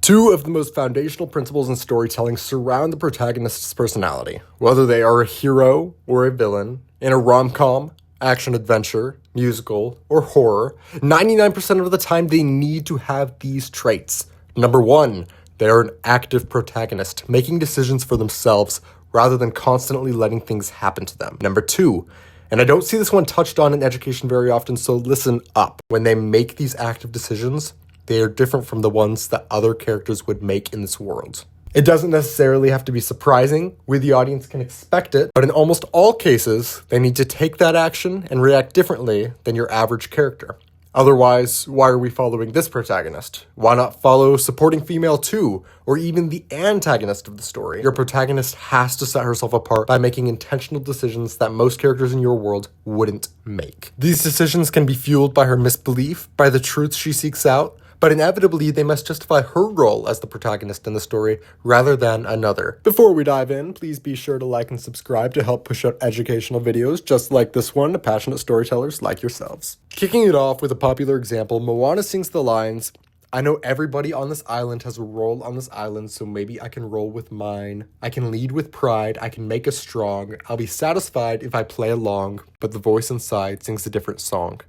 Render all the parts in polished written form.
Two of the most foundational principles in storytelling surround the protagonist's personality, whether they are a hero or a villain, in a rom-com, action-adventure, musical, or horror. 99% of the time, they need to have these traits. Number one, they are an active protagonist, making decisions for themselves rather than constantly letting things happen to them. Number two, and I don't see this one touched on in education very often, so listen up. When they make these active decisions, they are different from the ones that other characters would make in this world. It doesn't necessarily have to be surprising. We, the audience, can expect it, but in almost all cases, they need to take that action and react differently than your average character. Otherwise, why are we following this protagonist? Why not follow supporting female 2, or even the antagonist of the story? Your protagonist has to set herself apart by making intentional decisions that most characters in your world wouldn't make. These decisions can be fueled by her misbelief, by the truths she seeks out, but inevitably they must justify her role as the protagonist in the story rather than another. Before we dive in, please be sure to like and subscribe to help push out educational videos just like this one to passionate storytellers like yourselves. Kicking it off with a popular example, Moana sings the lines, "I know everybody on this island has a role on this island, so maybe I can roll with mine. I can lead with pride, I can make us strong. I'll be satisfied if I play along, but the voice inside sings a different song.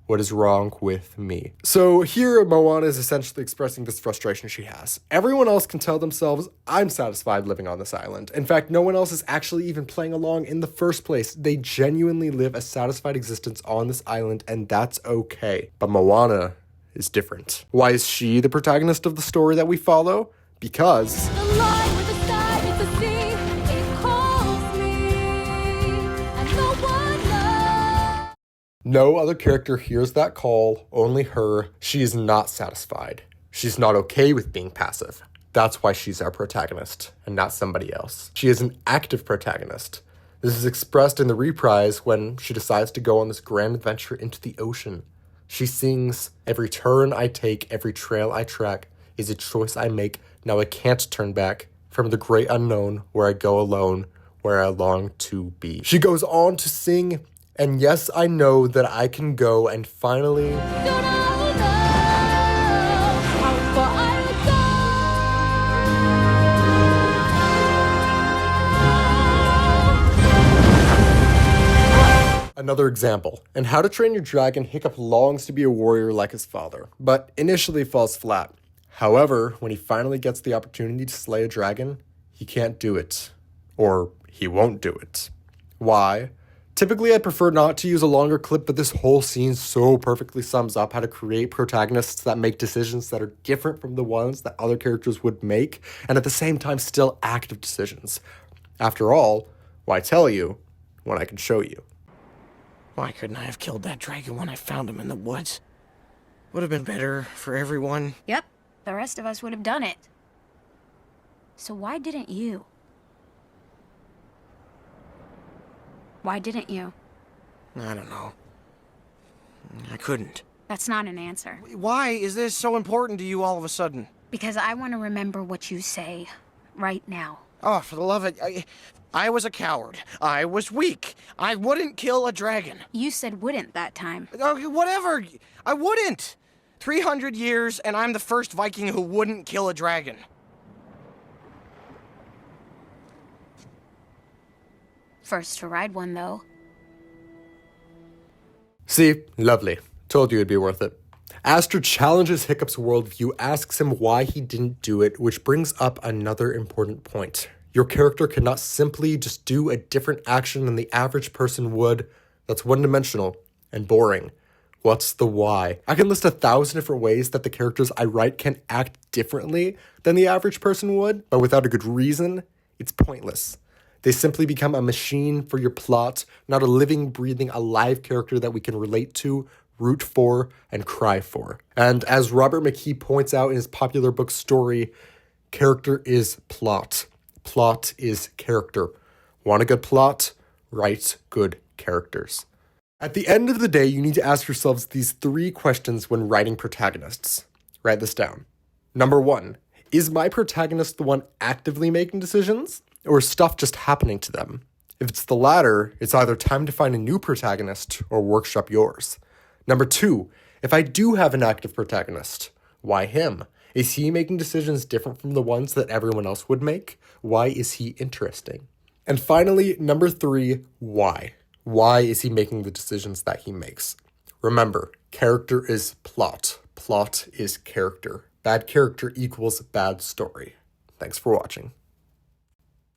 What is wrong with me?" So here, Moana is essentially expressing this frustration she has. Everyone else can tell themselves, I'm satisfied living on this island. In fact, no one else is actually even playing along in the first place. They genuinely live a satisfied existence on this island, and that's okay. But Moana is different. Why is she the protagonist of the story that we follow? Because no other character hears that call, only her. She is not satisfied. She's not okay with being passive. That's why she's our protagonist, and not somebody else. She is an active protagonist. This is expressed in the reprise when she decides to go on this grand adventure into the ocean. She sings, "Every turn I take, every trail I track, is a choice I make. Now I can't turn back from the great unknown, where I go alone, where I long to be." She goes on to sing, "And yes, I know that I can go and finally..." Another example. In How to Train Your Dragon, Hiccup longs to be a warrior like his father, but initially falls flat. However, when he finally gets the opportunity to slay a dragon, he can't do it. Or he won't do it. Why? Typically, I'd prefer not to use a longer clip, but this whole scene so perfectly sums up how to create protagonists that make decisions that are different from the ones that other characters would make, and at the same time still active decisions. After all, why tell you when I can show you? Why couldn't I have killed that dragon when I found him in the woods? Would have been better for everyone. Yep, the rest of us would have done it. So why didn't you? Why didn't you? I don't know. I couldn't. That's not an answer. Why is this so important to you all of a sudden? Because I want to remember what you say right now. Oh, for the love of it, I was a coward. I was weak. I wouldn't kill a dragon. You said wouldn't that time. Okay, whatever. I wouldn't. 300 years, and I'm the first Viking who wouldn't kill a dragon. First to ride one, though. See? Lovely. Told you it'd be worth it. Aster challenges Hiccup's worldview, asks him why he didn't do it, which brings up another important point. Your character cannot simply just do a different action than the average person would. That's one-dimensional and boring. What's the why? I can list 1,000 different ways that the characters I write can act differently than the average person would, but without a good reason, it's pointless. They simply become a machine for your plot, not a living, breathing, alive character that we can relate to, root for, and cry for. And as Robert McKee points out in his popular book Story, character is plot. Plot is character. Want a good plot? Write good characters. At the end of the day, you need to ask yourselves these 3 questions when writing protagonists. Write this down. Number 1, is my protagonist the one actively making decisions? Or is stuff just happening to them? If it's the latter, it's either time to find a new protagonist or workshop yours. Number 2, if I do have an active protagonist, why him? Is he making decisions different from the ones that everyone else would make? Why is he interesting? And finally, number 3, why? Why is he making the decisions that he makes? Remember, character is plot. Plot is character. Bad character equals bad story. Thanks for watching.